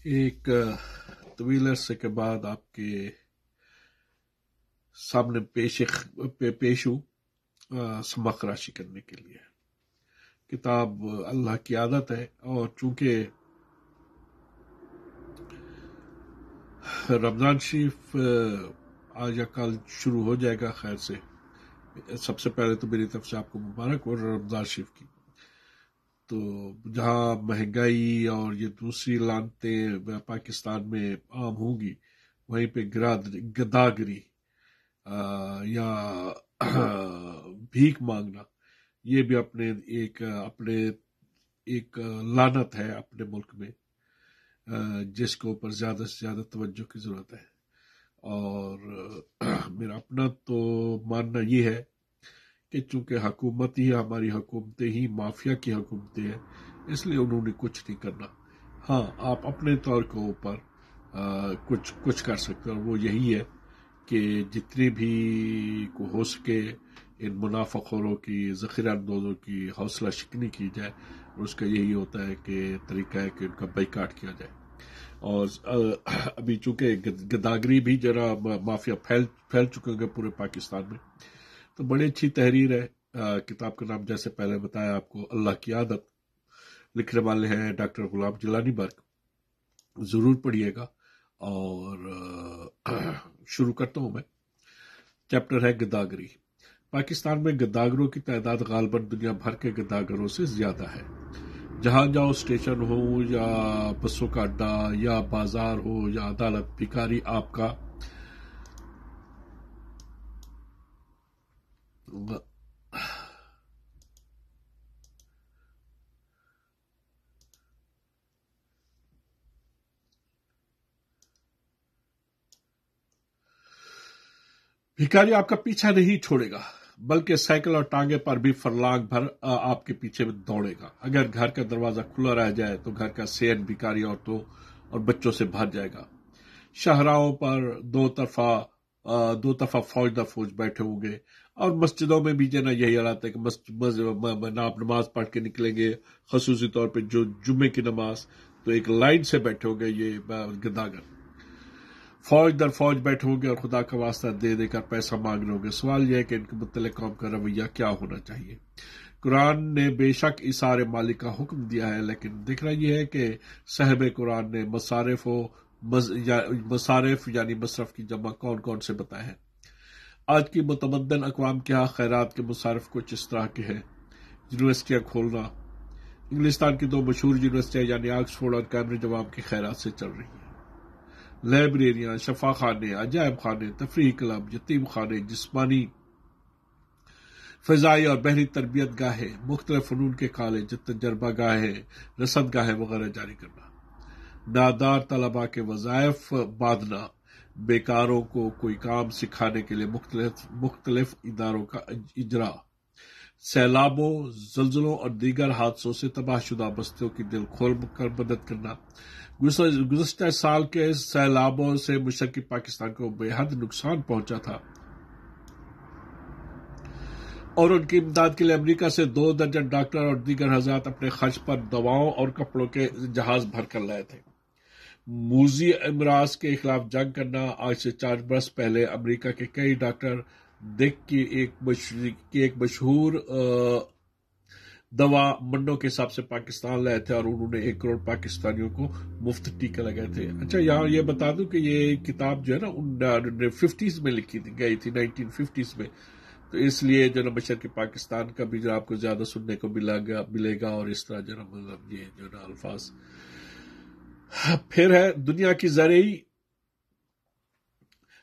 ایک طویل عرصے کے بعد آپ کے سامنے پیش ہوں سبق راشی کرنے کے لیے۔ کتاب اللہ کی عادت ہے، اور چونکہ رمضان شریف آج یا کل شروع ہو جائے گا، خیر سے سب سے پہلے تو میری طرف سے آپ کو مبارک ہو رمضان شریف کی۔ تو جہاں مہنگائی اور یہ دوسری لعنتیں پاکستان میں عام ہوں گی، وہیں پہ گداگری یا بھیک مانگنا، یہ بھی اپنے ایک لعنت ہے اپنے ملک میں، جس کے اوپر زیادہ سے زیادہ توجہ کی ضرورت ہے۔ اور میرا اپنا تو ماننا یہ ہے کہ چونکہ حکومت ہی ہماری حکومتیں ہی مافیا کی حکومتیں ہیں، اس لیے انہوں نے کچھ نہیں کرنا۔ ہاں، آپ اپنے طور کے اوپر کچھ کر سکتے ہیں، اور وہ یہی ہے کہ جتنی بھی کو ہو سکے ان منافع خوروں کی، ذخیرہ اندوزوں کی حوصلہ شکنی کی جائے، اور اس کا یہی ہوتا ہے کہ طریقہ ہے کہ ان کا بائیکاٹ کیا جائے۔ اور ابھی چونکہ گداگری بھی ذرا مافیا پھیل چکے ہیں پورے پاکستان میں، تو بڑی اچھی تحریر ہے۔ کتاب کا نام جیسے پہلے بتایا آپ کو، اللہ کی عادت، لکھنے والے ہیں ڈاکٹر غلام جیلانی برگ، ضرور پڑھیے گا۔ اور شروع کرتا ہوں میں۔ چیپٹر ہے گداگری۔ پاکستان میں گداگروں کی تعداد غالباً دنیا بھر کے گداگروں سے زیادہ ہے۔ جہاں جاؤ، اسٹیشن ہو یا بسوں کا اڈا یا بازار ہو یا عدالت، بھکاری آپ کا پیچھا نہیں چھوڑے گا، بلکہ سائیکل اور ٹانگے پر بھی فرلانگ بھر آپ کے پیچھے دوڑے گا۔ اگر گھر کا دروازہ کھلا رہ جائے تو گھر کا صحن بھکاری عورتوں اور بچوں سے بھر جائے گا۔ شاہراہوں پر دو طرفہ فوج بیٹھے ہوں گے، اور مسجدوں میں بھی جنا یہی حالت ہے کہ آپ نماز پڑھ کے نکلیں گے، خصوصی طور پہ جو جمعے کی نماز، تو ایک لائن سے بیٹھے ہوں گے یہ گداگر، فوج در فوج بیٹھے ہوں گے اور خدا کا واسطہ دے دے کر پیسہ مانگ رہے ہوں گے۔ سوال یہ ہے کہ ان کے متعلق قوم کا رویہ کیا ہونا چاہیے؟ قرآن نے بے شک ایثار مالی کا حکم دیا ہے، لیکن دیکھنا یہ ہے کہ صاحب قرآن نے مصارف یعنی مصرف کی جمع کون کون سے بتائے ہیں۔ آج کی متمدن اقوام کے ہاں خیرات کے مصارف کچھ اس طرح کے ہیں۔ یونیورسٹیاں کھولنا۔ انگلستان کی دو مشہور یونیورسٹیاں یعنی آکسفورڈ اور کیمبرج عوام کی خیرات سے چل رہی ہیں۔ لائبریریاں، شفا خانے، عجائب خانے، تفریحی کلب، یتیم خانے، جسمانی فضائی اور بحری تربیت گاہیں، مختلف فنون کے کالج، تجربہ گاہیں، رصد گاہیں وغیرہ جاری کرنا۔ نادار طلباء کے وظائف باندھنا، بیکاروں کو کوئی کام سکھانے کے لیے مختلف اداروں کا اجرا۔ سیلابوں، زلزلوں اور دیگر حادثوں سے تباہ شدہ بستیوں کی دل کھول کر مدد کرنا۔ گزشتہ سال کے سیلابوں سے مشرقی پاکستان کو بے حد نقصان پہنچا تھا، اور ان کی امداد کے لیے امریکہ سے 2 درجن ڈاکٹر اور دیگر حضرات اپنے خرچ پر دواؤں اور کپڑوں کے جہاز بھر کر لائے تھے۔ موذی امراض کے خلاف جنگ کرنا۔ آج سے 4 برس پہلے امریکہ کے کئی ڈاکٹر دک کی ایک مشہور دوا منڈوں کے حساب سے پاکستان لائے تھے، اور انہوں نے 1 کروڑ پاکستانیوں کو مفت ٹیکے لگائے تھے۔ اچھا، یہاں یہ بتا دوں کہ یہ کتاب جو ہے نا 50s میں لکھی گئی تھی، 1950s میں، تو اس لیے جو نا مشرقی پاکستان کا بھی جو آپ کو زیادہ سننے کو ملے گا، اور اس طرح جو نا مطلب یہ جو نا الفاظ۔ پھر ہے دنیا کی زرعی،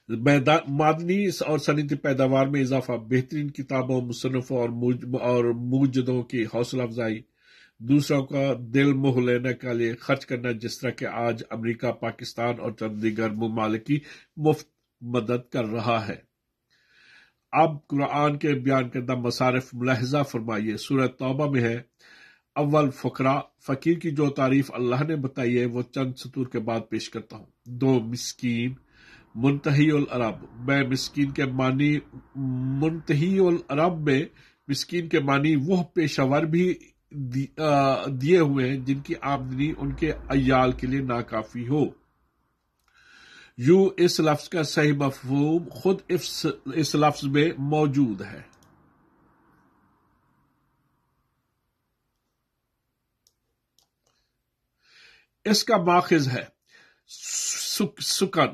معدنی اور صنعتی پیداوار میں اضافہ، بہترین کتابوں، مصنفوں اور موجدوں کی حوصلہ افزائی، دوسروں کا دل موہ لینے کے لیے خرچ کرنا، جس طرح کہ آج امریکہ پاکستان اور چند دیگر ممالک کی مفت مدد کر رہا ہے۔ اب قرآن کے بیان کردہ مصارف ملاحظہ فرمائیے۔ سورہ توبہ میں ہے، اول فقراء، فقیر کی جو تعریف اللہ نے بتائی ہے وہ چند سطور کے بعد پیش کرتا ہوں۔ 2 مسکین، منتہی العرب میں مسکین کے معنی، منتہی العرب میں مسکین کے معنی وہ پیشہ ور بھی دیے ہوئے ہیں جن کی آمدنی ان کے عیال کے لیے ناکافی ہو۔ یوں اس لفظ کا صحیح مفہوم خود اس لفظ میں موجود ہے۔ اس کا ماخذ ہے سکن،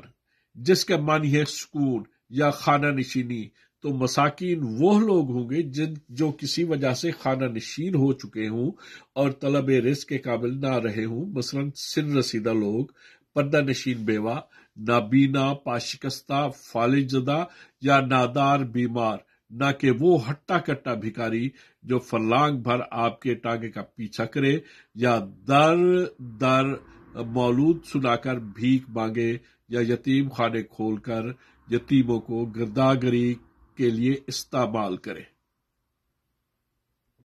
جس کا معنی ہے سکون یا خانہ نشینی۔ تو مساکین وہ لوگ ہوں گے جو کسی وجہ سے خانہ نشین ہو چکے ہوں اور طلب رزق کے قابل نہ رہے ہوں، مثلاً سن رسیدہ لوگ، پردہ نشین بیوہ، نابینا، پاشکستہ، فالج زدہ یا نادار بیمار، نہ کہ وہ ہٹا کٹا بھکاری جو فرلانگ بھر آپ کے ٹانگے کا پیچھا کرے یا در در مولود سنا کر بھیک مانگے یا یتیم خانے کھول کر یتیموں کو گرداگری کے لیے استعمال کرے۔